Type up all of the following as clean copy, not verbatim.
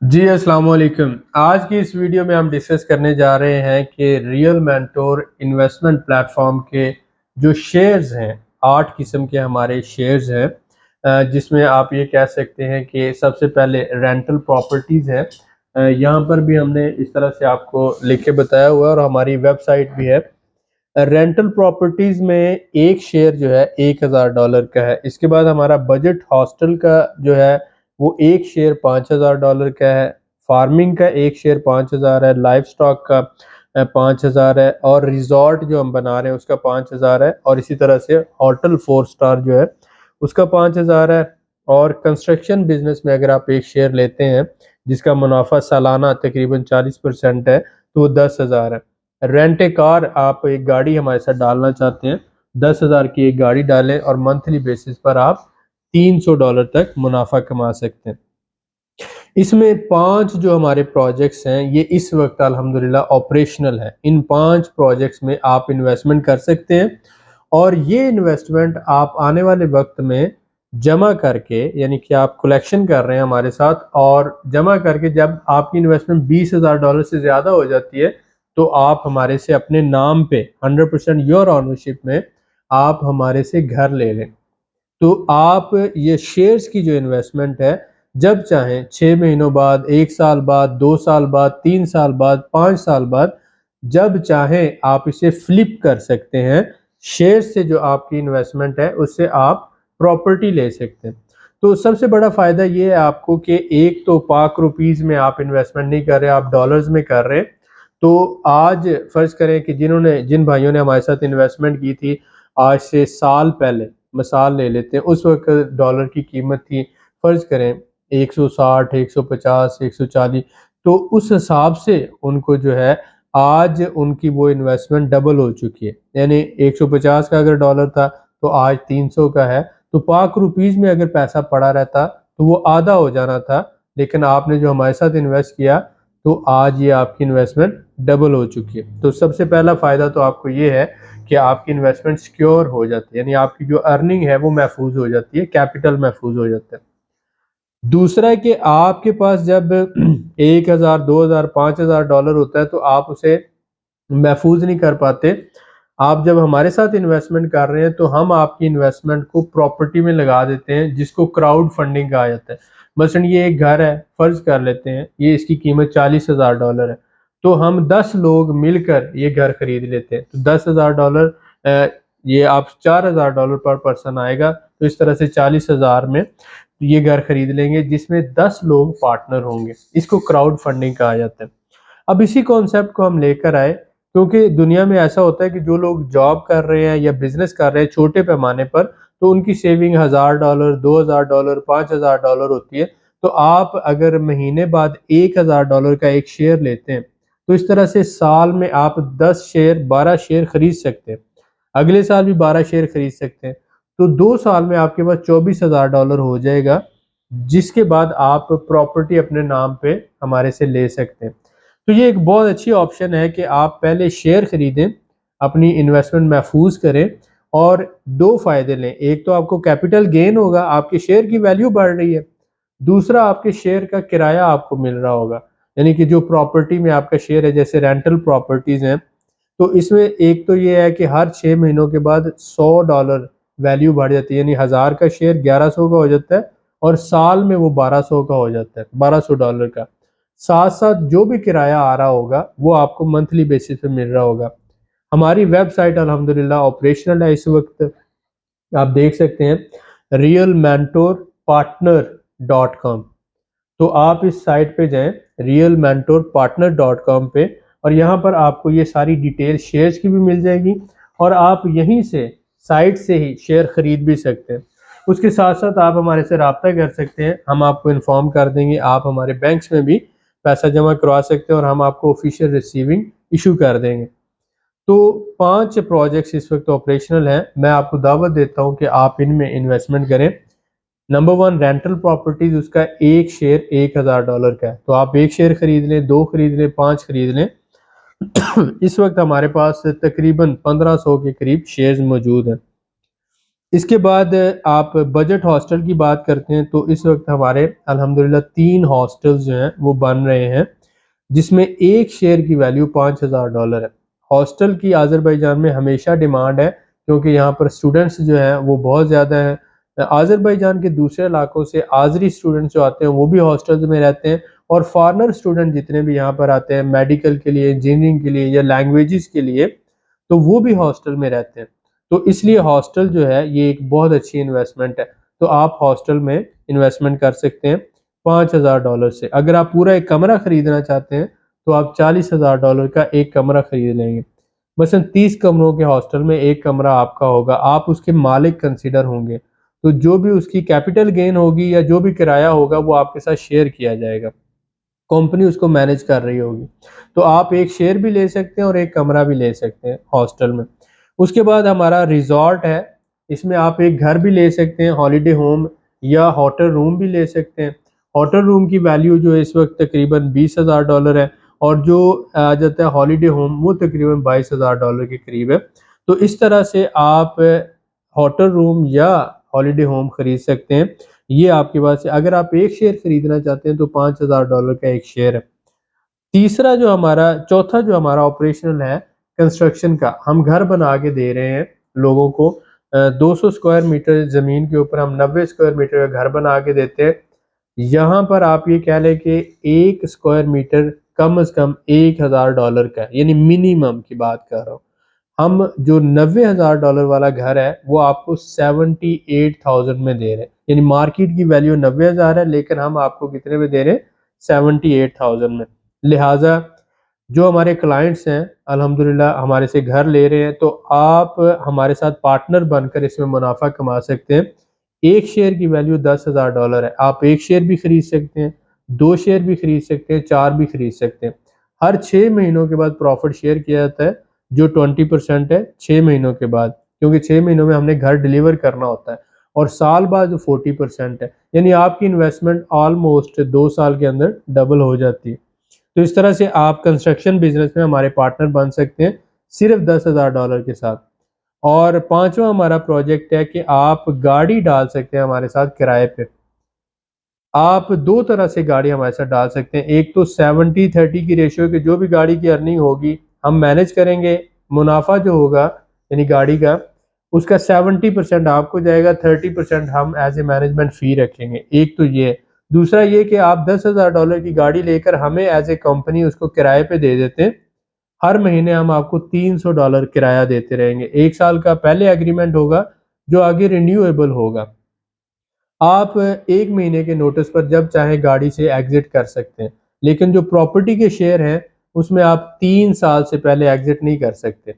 जी, अस्सलाम वालेकुम। आज की इस वीडियो में हम डिस्कस करने जा रहे हैं कि रियल मेंटोर इन्वेस्टमेंट प्लेटफॉर्म के जो शेयर्स हैं, 8 किस्म के हमारे शेयर्स हैं, जिसमें आप ये कह सकते हैं कि सबसे पहले रेंटल प्रॉपर्टीज़ हैं। यहाँ पर भी हमने इस तरह से आपको लिख के बताया हुआ है और हमारी वेबसाइट भी है। रेंटल प्रॉपर्टीज़ में एक शेयर जो है $1000 का है। इसके बाद हमारा बजट हॉस्टल का जो है वो एक शेयर $5000 का है। फार्मिंग का एक शेयर 5000 है। लाइव स्टॉक का 5000 है और रिजॉर्ट जो हम बना रहे हैं उसका 5000 है और इसी तरह से होटल 4 स्टार जो है उसका 5000 है। और कंस्ट्रक्शन बिजनेस में अगर आप एक शेयर लेते हैं जिसका मुनाफा सालाना तकरीबन 40% है तो वो 10,000 है। रेंट ए कार, आप एक गाड़ी हमारे साथ डालना चाहते हैं, 10,000 की एक गाड़ी डालें और मंथली बेसिस पर आप $300 तक मुनाफा कमा सकते हैं। इसमें 5 जो हमारे प्रोजेक्ट्स हैं ये इस वक्त अल्हम्दुलिल्लाह ऑपरेशनल है। इन 5 प्रोजेक्ट्स में आप इन्वेस्टमेंट कर सकते हैं और ये इन्वेस्टमेंट आप आने वाले वक्त में जमा करके, यानी कि आप कलेक्शन कर रहे हैं हमारे साथ और जमा करके जब आपकी इन्वेस्टमेंट $20,000 से ज़्यादा हो जाती है तो आप हमारे से अपने नाम पे 100% योर ओनरशिप में आप हमारे से घर ले लें। तो आप ये शेयर्स की जो इन्वेस्टमेंट है, जब चाहें 6 महीनों बाद, 1 साल बाद, 2 साल बाद, 3 साल बाद, 5 साल बाद, जब चाहें आप इसे फ्लिप कर सकते हैं। शेयर्स से जो आपकी इन्वेस्टमेंट है उससे आप प्रॉपर्टी ले सकते हैं। तो सबसे बड़ा फ़ायदा ये है आपको कि एक तो पाक रुपीज़ में आप इन्वेस्टमेंट नहीं कर रहे, आप डॉलर्स में कर रहे हैं। तो आज फ़र्ज़ करें कि जिन भाइयों ने हमारे साथ इन्वेस्टमेंट की थी आज से साल पहले, मिसाल ले लेते हैं, उस वक़्त डॉलर की कीमत थी फ़र्ज़ करें 160, 150, 140, तो उस हिसाब से उनको जो है आज उनकी वो इन्वेस्टमेंट डबल हो चुकी है। यानी 150 का अगर डॉलर था तो आज 300 का है। तो पाक रुपीज़ में अगर पैसा पड़ा रहता तो वो आधा हो जाना था, लेकिन आपने जो हमारे साथ इन्वेस्ट किया तो आज ये आपकी इन्वेस्टमेंट डबल हो चुकी है। तो सबसे पहला फ़ायदा तो आपको ये है कि आपकी इन्वेस्टमेंट सिक्योर हो जाती है, यानी आपकी जो अर्निंग है वो महफूज हो जाती है, कैपिटल महफूज हो जाता है। दूसरा है कि आपके पास जब 1000, 2000, $5000 होता है तो आप उसे महफूज नहीं कर पाते। आप जब हमारे साथ इन्वेस्टमेंट कर रहे हैं तो हम आपकी इन्वेस्टमेंट को प्रॉपर्टी में लगा देते हैं जिसको क्राउड फंडिंग कहा जाता है। मसलन ये एक घर है, फर्ज कर लेते हैं ये इसकी कीमत $40,000 है, तो हम 10 लोग मिलकर ये घर खरीद लेते हैं तो $10,000, ये आप $4000 पर पर्सन आएगा, तो इस तरह से 40,000 में ये घर खरीद लेंगे जिसमें 10 लोग पार्टनर होंगे। इसको क्राउड फंडिंग कहा जाता है। अब इसी कॉन्सेप्ट को हम लेकर आए क्योंकि दुनिया में ऐसा होता है कि जो लोग जॉब कर रहे हैं या बिजनेस कर रहे हैं छोटे पैमाने पर, तो उनकी सेविंग $1000, $2000, $5000 होती है। तो आप अगर महीने बाद $1000 का एक शेयर लेते हैं तो इस तरह से साल में आप 10 शेयर, 12 शेयर खरीद सकते हैं। अगले साल भी 12 शेयर खरीद सकते हैं। तो 2 साल में आपके पास $24,000 हो जाएगा, जिसके बाद आप प्रॉपर्टी अपने नाम पे हमारे से ले सकते हैं। तो ये एक बहुत अच्छी ऑप्शन है कि आप पहले शेयर खरीदें, अपनी इन्वेस्टमेंट महफूज करें और 2 फ़ायदे लें। एक तो आपको कैपिटल गेन होगा, आपके शेयर की वैल्यू बढ़ रही है। दूसरा, आपके शेयर का किराया आपको मिल रहा होगा। यानी कि जो प्रॉपर्टी में आपका शेयर है, जैसे रेंटल प्रॉपर्टीज़ हैं, तो इसमें एक तो ये है कि हर 6 महीनों के बाद $100 वैल्यू बढ़ जाती है, यानी 1000 का शेयर 1100 का हो जाता है और साल में वो 1200 का हो जाता है, $1200 का। साथ-साथ जो भी किराया आ रहा होगा, वो आपको मंथली बेसिस पे मिल रहा होगा। हमारी वेबसाइट अल्हम्दुलिल्लाह ऑपरेशनल है इस वक़्त, आप देख सकते हैं realmentorpartner.com। तो आप इस साइट पे जाएँ realmentorpartner.com पे और यहाँ पर आपको ये सारी डिटेल शेयर्स की भी मिल जाएगी और आप यहीं से साइट से ही शेयर खरीद भी सकते हैं। उसके साथ-साथ आप हमारे से राब्ता कर सकते हैं, हम आपको इन्फॉर्म कर देंगे, आप हमारे बैंक्स में भी पैसा जमा करवा सकते हैं और हम आपको ऑफिशियल रिसीविंग इश्यू कर देंगे। तो 5 प्रोजेक्ट्स इस वक़्त ऑपरेशनल हैं, मैं आपको दावत देता हूँ कि आप इनमें इन्वेस्टमेंट करें। नंबर 1 रेंटल प्रॉपर्टीज़, उसका एक शेयर $1000 का है, तो आप 1 शेयर खरीद लें, 2 खरीद लें, 5 खरीद लें। इस वक़्त हमारे पास तकरीबन 1500 के करीब शेयर्स मौजूद हैं। इसके बाद आप बजट हॉस्टल की बात करते हैं तो इस वक्त हमारे अल्हम्दुलिल्लाह 3 हॉस्टल्स जो हैं वो बन रहे हैं, जिसमें एक शेयर की वैल्यू $5000 है। हॉस्टल की आज़रबाईजान में हमेशा डिमांड है, क्योंकि यहाँ पर स्टूडेंट्स जो हैं वो बहुत ज़्यादा हैं। आज़रबाईजान के दूसरे इलाकों से आज़री स्टूडेंट्स जो आते हैं वो भी हॉस्टल्स में रहते हैं, और फॉरेनर स्टूडेंट जितने भी यहाँ पर आते हैं मेडिकल के लिए, इंजीनियरिंग के लिए या लैंग्वेजेस के लिए, तो वो भी हॉस्टल में रहते हैं। तो इसलिए हॉस्टल जो है ये एक बहुत अच्छी इन्वेस्टमेंट है। तो आप हॉस्टल में इन्वेस्टमेंट कर सकते हैं $5000 से। अगर आप पूरा एक कमरा खरीदना चाहते हैं तो आप $40000 का एक कमरा खरीद लेंगे। मसलन 30 कमरों के हॉस्टल में एक कमरा आपका होगा, आप उसके मालिक कंसीडर होंगे, तो जो भी उसकी कैपिटल गेन होगी या जो भी किराया होगा वो आपके साथ शेयर किया जाएगा, कंपनी उसको मैनेज कर रही होगी। तो आप एक शेयर भी ले सकते हैं और एक कमरा भी ले सकते हैं हॉस्टल में। उसके बाद हमारा रिज़ॉर्ट है, इसमें आप एक घर भी ले सकते हैं, हॉलिडे होम या होटल रूम भी ले सकते हैं। होटल रूम की वैल्यू जो है इस वक्त तकरीबन $20000 है, और जो आ जाता है हॉलिडे होम वो तकरीबन $22000 के करीब है। तो इस तरह से आप होटल रूम या हॉलिडे होम खरीद सकते हैं। ये आपके पास है। अगर आप एक शेयर खरीदना चाहते हैं तो $5000 का एक शेयर है। चौथा जो हमारा ऑपरेशनल है कंस्ट्रक्शन का, हम घर बना के दे रहे हैं लोगों को। 200 स्क्वायर मीटर ज़मीन के ऊपर हम 90 स्क्वायर मीटर का घर बना के देते हैं। यहाँ पर आप ये कह लें कि 1 स्क्वायर मीटर कम से कम $1000 का है, यानी मिनिमम की बात कर रहा हूँ। हम जो $90,000 वाला घर है वो आपको 78,000 में दे रहे हैं, यानी मार्केट की वैल्यू 90,000 है, लेकिन हम आपको कितने में दे रहे हैं? 78,000 में। लिहाजा जो हमारे क्लाइंट्स हैं अल्हम्दुलिल्लाह हमारे से घर ले रहे हैं, तो आप हमारे साथ पार्टनर बनकर इसमें मुनाफा कमा सकते हैं। एक शेयर की वैल्यू $10,000 है। आप एक शेयर भी खरीद सकते हैं, 2 शेयर भी खरीद सकते हैं, 4 भी खरीद सकते हैं। हर 6 महीनों के बाद प्रॉफिट शेयर किया जाता है, जो 20% है 6 महीनों के बाद, क्योंकि 6 महीनों में हमने घर डिलीवर करना होता है, और साल बाद जो 40% है, यानी आपकी इन्वेस्टमेंट ऑलमोस्ट 2 साल के अंदर डबल हो जाती है। तो इस तरह से आप कंस्ट्रक्शन बिजनेस में हमारे पार्टनर बन सकते हैं सिर्फ $10,000 के साथ। और पांचवा हमारा प्रोजेक्ट है कि आप गाड़ी डाल सकते हैं हमारे साथ किराए पे। आप दो तरह से गाड़ी हमारे साथ डाल सकते हैं। एक तो 70-30 की रेशियो की जो भी गाड़ी की अर्निंग होगी हम मैनेज करेंगे, मुनाफा जो होगा यानी गाड़ी का, उसका 70% आपको जाएगा, 30% हम एज ए मैनेजमेंट फ़ी रखेंगे। एक तो ये। दूसरा ये कि आप $10,000 की गाड़ी लेकर हमें एज ए कंपनी उसको किराए पे दे देते हैं। हर महीने हम आपको $300 किराया देते रहेंगे। 1 साल का पहले एग्रीमेंट होगा, जो आगे रिन्यूएबल होगा। आप 1 महीने के नोटिस पर जब चाहे गाड़ी से एग्ज़िट कर सकते हैं। लेकिन जो प्रॉपर्टी के शेयर हैं, उसमें आप 3 साल से पहले एग्ज़िट नहीं कर सकते।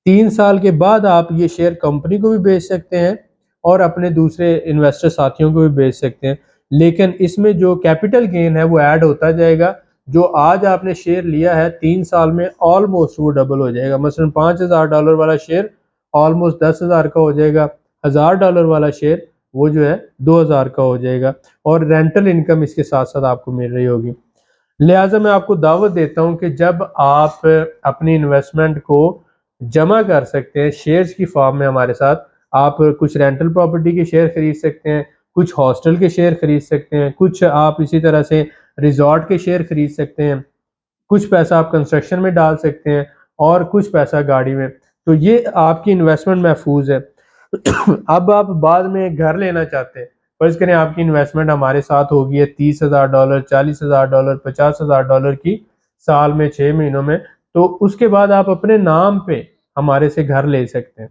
3 साल के बाद आप ये शेयर कंपनी को भी बेच सकते हैं और अपने दूसरे इन्वेस्टर साथियों को भी बेच सकते हैं। लेकिन इसमें जो कैपिटल गेन है वो ऐड होता जाएगा। जो आज आपने शेयर लिया है 3 साल में ऑलमोस्ट वो डबल हो जाएगा। मसलन $5000 वाला शेयर ऑलमोस्ट 10,000 का हो जाएगा। $1000 वाला शेयर वो जो है 2000 का हो जाएगा, और रेंटल इनकम इसके साथ-साथ आपको मिल रही होगी। लिहाजा मैं आपको दावत देता हूँ कि जब आप अपनी इन्वेस्टमेंट को जमा कर सकते हैं शेयर्स की फॉर्म में हमारे साथ, आप कुछ रेंटल प्रॉपर्टी के शेयर खरीद सकते हैं, कुछ हॉस्टल के शेयर खरीद सकते हैं, कुछ आप इसी तरह से रिज़ॉर्ट के शेयर खरीद सकते हैं, कुछ पैसा आप कंस्ट्रक्शन में डाल सकते हैं और कुछ पैसा गाड़ी में। तो ये आपकी इन्वेस्टमेंट महफूज है। अब आप बाद में एक घर लेना चाहते हैं, फर्ज करें आपकी इन्वेस्टमेंट हमारे साथ होगी है $30,000, $40,000, $50,000 की साल में 6 महीनों में, तो उसके बाद आप अपने नाम पे हमारे से घर ले सकते हैं।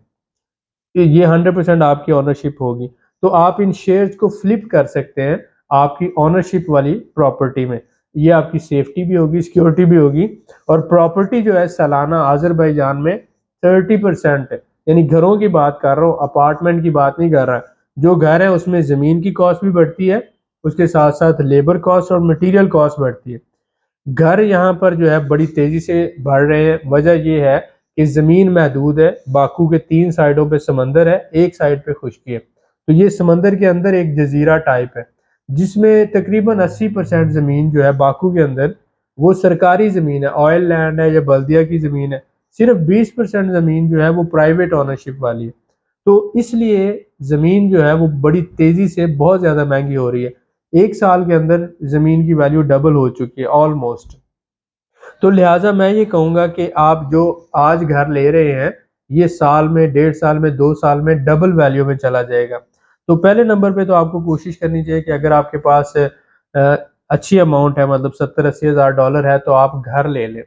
ये 100% आपकी ओनरशिप होगी। तो आप इन शेयर्स को फ्लिप कर सकते हैं आपकी ओनरशिप वाली प्रॉपर्टी में। ये आपकी सेफ्टी भी होगी, सिक्योरिटी भी होगी, और प्रॉपर्टी जो है सालाना अज़रबैजान में 30% है। यानी घरों की बात कर रहा हूँ, अपार्टमेंट की बात नहीं कर रहा। जो घर है उसमें ज़मीन की कॉस्ट भी बढ़ती है, उसके साथ-साथ लेबर कॉस्ट और मटीरियल कॉस्ट बढ़ती है। घर यहाँ पर जो है बड़ी तेज़ी से बढ़ रहे हैं। वजह ये है कि ज़मीन महदूद है, बाकू के 3 साइडों पे समंदर है, एक साइड पे खुशकी है। तो ये समंदर के अंदर एक जज़ीरा टाइप है, जिसमें तकरीबन 80% ज़मीन जो है बाकू के अंदर वो सरकारी ज़मीन है, ऑयल लैंड है या बल्दिया की ज़मीन है। सिर्फ 20% ज़मीन जो है वो प्राइवेट ओनरशिप वाली है। तो इसलिए ज़मीन जो है वो बड़ी तेज़ी से बहुत ज़्यादा महंगी हो रही है। 1 साल के अंदर ज़मीन की वैल्यू डबल हो चुकी है ऑलमोस्ट। तो लिहाज़ा मैं ये कहूँगा कि आप जो आज घर ले रहे हैं, ये साल में, डेढ़ साल में, 2 साल में डबल वैल्यू में चला जाएगा। तो पहले नंबर पे तो आपको कोशिश करनी चाहिए कि अगर आपके पास अच्छी अमाउंट है, मतलब 70-80 हज़ार डॉलर है, तो आप घर ले लें।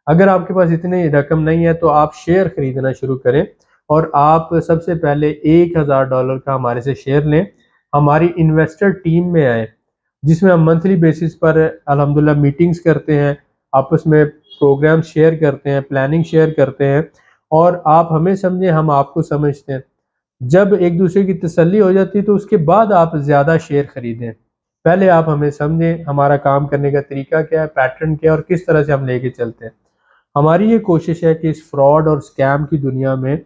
अगर आपके पास इतनी रकम नहीं है तो आप शेयर खरीदना शुरू करें और आप सबसे पहले $1000 का हमारे से शेयर लें। हमारी इन्वेस्टर टीम में आएँ, जिसमें हम मंथली बेसिस पर अल्हम्दुलिल्लाह मीटिंग्स करते हैं, आपस में प्रोग्राम शेयर करते हैं, प्लानिंग शेयर करते हैं और आप हमें समझें, हम आपको समझते हैं। जब एक दूसरे की तसल्ली हो जाती है तो उसके बाद आप ज़्यादा शेयर खरीदें। पहले आप हमें समझें, हमारा काम करने का तरीका क्या है, पैटर्न क्या है और किस तरह से हम लेके चलते हैं। हमारी ये कोशिश है कि इस फ्रॉड और स्कैम की दुनिया में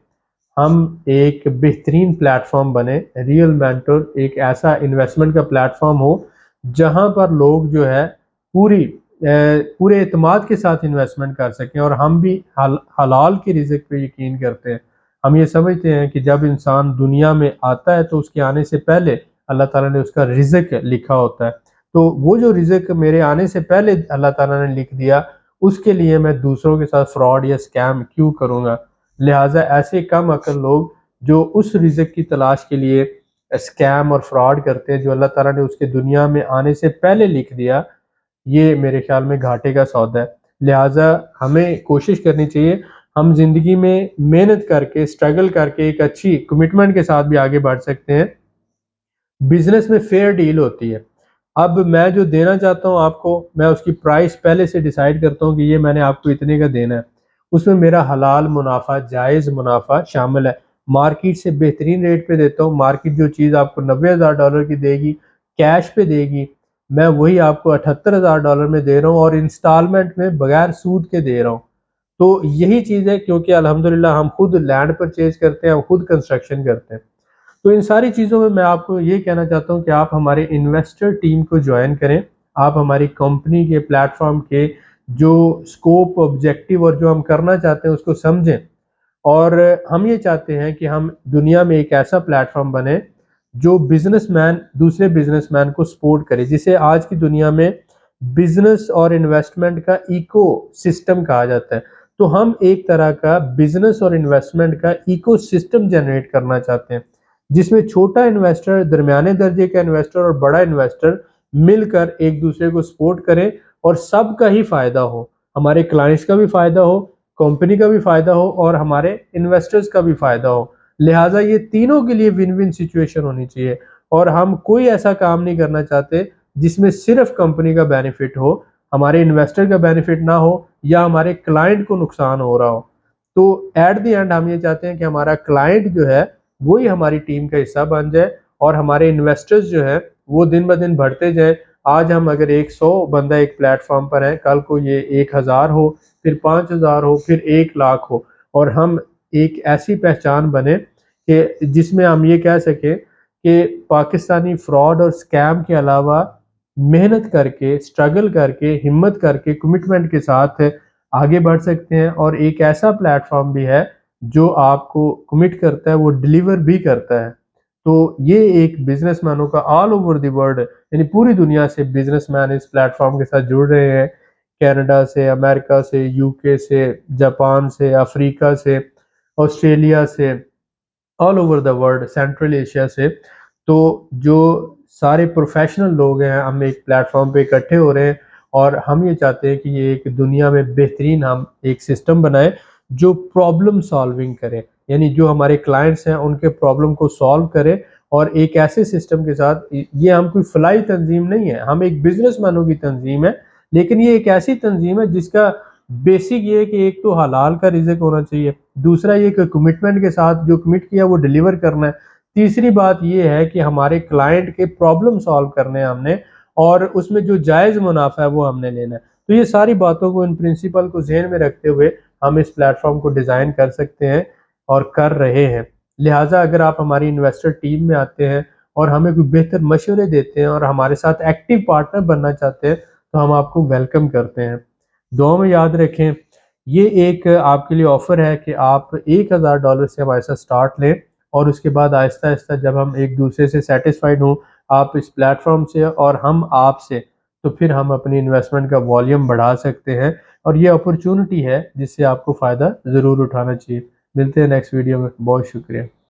हम एक बेहतरीन प्लेटफॉर्म बने। रियल मेंटर एक ऐसा इन्वेस्टमेंट का प्लेटफॉर्म हो जहां पर लोग जो है पूरे एतमाद के साथ इन्वेस्टमेंट कर सकें और हम भी हलाल के रिज़्क पे यकीन करते हैं। हम ये समझते हैं कि जब इंसान दुनिया में आता है तो उसके आने से पहले अल्लाह ताला ने उसका रिज़्क लिखा होता है। तो वो जो रिज़्क मेरे आने से पहले अल्लाह ताला ने लिख दिया, उसके लिए मैं दूसरों के साथ फ्रॉड या स्कैम क्यों करूँगा? लिहाज़ा ऐसे कम अक्ल लोग जो उस रिज़्क की तलाश के लिए स्कैम और फ्रॉड करते हैं, जो अल्लाह ताला ने उसके दुनिया में आने से पहले लिख दिया, ये मेरे ख़्याल में घाटे का सौदा है। लिहाज़ा हमें कोशिश करनी चाहिए, हम ज़िंदगी में मेहनत करके, स्ट्रगल करके एक अच्छी कमिटमेंट के साथ भी आगे बढ़ सकते हैं। बिज़नेस में फेयर डील होती है। अब मैं जो देना चाहता हूँ आपको, मैं उसकी प्राइस पहले से डिसाइड करता हूँ कि ये मैंने आपको इतने का देना है। उसमें मेरा हलाल मुनाफ़ा, जायज़ मुनाफ़ा शामिल है। मार्केट से बेहतरीन रेट पे देता हूँ। मार्केट जो चीज़ आपको $90,000 की देगी, कैश पे देगी, मैं वही आपको $78,000 में दे रहा हूँ और इंस्टॉलमेंट में बगैर सूद के दे रहा हूँ। तो यही चीज़ है, क्योंकि अल्हम्दुलिल्लाह हम खुद लैंड परचेज़ करते हैं, हम खुद कंस्ट्रक्शन करते हैं। तो इन सारी चीज़ों में मैं आपको ये कहना चाहता हूँ कि आप हमारे इन्वेस्टर टीम को जॉइन करें। आप हमारी कंपनी के प्लेटफ़ॉर्म के जो स्कोप, ऑब्जेक्टिव और जो हम करना चाहते हैं उसको समझें। और हम ये चाहते हैं कि हम दुनिया में एक ऐसा प्लेटफ़ॉर्म बने जो बिज़नेसमैन दूसरे बिज़नेसमैन को सपोर्ट करे, जिसे आज की दुनिया में बिज़नेस और इन्वेस्टमेंट का इकोसिस्टम कहा जाता है। तो हम एक तरह का बिज़नेस और इन्वेस्टमेंट का इकोसिस्टम जनरेट करना चाहते हैं, जिसमें छोटा इन्वेस्टर, दरमियाने दर्जे का इन्वेस्टर और बड़ा इन्वेस्टर मिलकर एक दूसरे को सपोर्ट करें और सबका ही फ़ायदा हो। हमारे क्लाइंट्स का भी फ़ायदा हो, कंपनी का भी फ़ायदा हो और हमारे इन्वेस्टर्स का भी फ़ायदा हो। लिहाज़ा ये तीनों के लिए विन-विन सिचुएशन होनी चाहिए और हम कोई ऐसा काम नहीं करना चाहते जिसमें सिर्फ़ कंपनी का बेनिफिट हो, हमारे इन्वेस्टर का बेनिफिट ना हो या हमारे क्लाइंट को नुकसान हो रहा हो। तो एट द एंड हम ये चाहते हैं कि हमारा क्लाइंट जो है वही हमारी टीम का हिस्सा बन जाए और हमारे इन्वेस्टर्स जो हैं वो दिन ब दिन बढ़ते जाएँ। आज हम अगर 100 बंदा एक प्लेटफ़ॉर्म पर है, कल को ये 1000 हो, फिर 5000 हो, फिर 1 लाख हो और हम एक ऐसी पहचान बने कि जिसमें हम ये कह सकें कि पाकिस्तानी फ्रॉड और स्कैम के अलावा मेहनत करके, स्ट्रगल करके, हिम्मत करके, कमिटमेंट के साथ आगे बढ़ सकते हैं और एक ऐसा प्लेटफ़ॉर्म भी है जो आपको कमिट करता है, वो डिलीवर भी करता है। तो ये एक बिज़नेसमैनों का ऑल ओवर द वर्ल्ड, यानी पूरी दुनिया से बिज़नेसमैन इस प्लेटफ़ॉर्म के साथ जुड़ रहे हैं। कनाडा से, अमेरिका से, यूके से, जापान से, अफ्रीका से, ऑस्ट्रेलिया से, all over the world, central Asia से। तो जो सारे प्रोफेशनल लोग हैं, हम एक प्लेटफ़ॉर्म पे इकट्ठे हो रहे हैं और हम ये चाहते हैं कि ये एक दुनिया में बेहतरीन हम एक सिस्टम बनाएँ जो प्रॉब्लम सॉल्विंग करे। यानी जो हमारे क्लाइंट्स हैं उनके प्रॉब्लम को सॉल्व करे और एक ऐसे सिस्टम के साथ, ये हम कोई फलाही तंज़ीम नहीं है, हम एक बिज़नेसमैनों की तंज़ीम है, लेकिन ये एक ऐसी तंज़ीम है जिसका बेसिक ये है कि एक तो हलाल का रिज़्क होना चाहिए, दूसरा ये कि कमिटमेंट के साथ जो कमिट किया वो डिलीवर करना है, तीसरी बात ये है कि हमारे क्लाइंट के प्रॉब्लम सॉल्व करने हैं हमने और उसमें जो जायज़ मुनाफ़ा है वो हमने लेना है। तो ये सारी बातों को, इन प्रिंसिपल को ज़हन में रखते हुए हम इस प्लेटफ़ॉर्म को डिज़ाइन कर सकते हैं और कर रहे हैं। लिहाज़ा अगर आप हमारी इन्वेस्टर टीम में आते हैं और हमें कोई बेहतर मशवरे देते हैं और हमारे साथ एक्टिव पार्टनर बनना चाहते हैं, तो हम आपको वेलकम करते हैं। दुआ में याद रखें, ये एक आपके लिए ऑफ़र है कि आप $1000 से हमारे साथ स्टार्ट लें और उसके बाद आहिस्ता आहिस्ता जब हम एक दूसरे से सेटिस्फाइड हों, आप इस प्लेटफॉर्म से और हम आपसे, तो फिर हम अपनी इन्वेस्टमेंट का वॉल्यूम बढ़ा सकते हैं। और ये अपॉर्चुनिटी है जिससे आपको फ़ायदा ज़रूर उठाना चाहिए। मिलते हैं नेक्स्ट वीडियो में। बहुत शुक्रिया।